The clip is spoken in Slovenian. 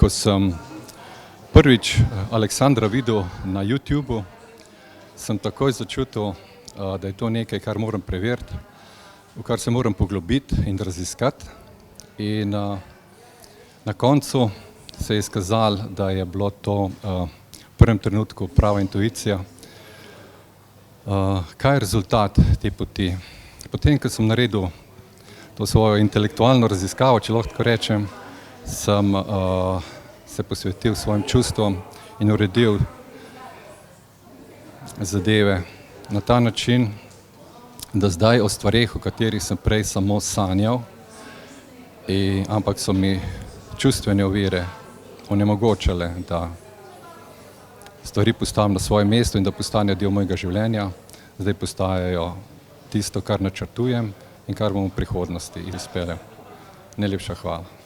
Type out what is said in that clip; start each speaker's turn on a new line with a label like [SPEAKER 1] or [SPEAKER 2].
[SPEAKER 1] Ko sem prvič Aleksandra videl na YouTubu, sem takoj začutil, da je to nekaj, kar moram preveriti, v kar se moram poglobiti in raziskati. In na koncu se je izkazalo, da je bilo to v prvem trenutku prava intuicija. Kaj je rezultat te poti? Potem, ko sem naredil to svojo intelektualno raziskavo, če lahko tako rečem, sem se posvetil svojim čustvom in uredil zadeve na ta način, da zdaj o stvareh, o katerih sem prej samo sanjal, ampak so mi čustvene ovire onemogočale, da stvari postavim na svoje mesto in da postanejo del mojega življenja, zdaj postajajo tisto, kar načrtujem in kar bom v prihodnosti izpeljal. Najlepša hvala.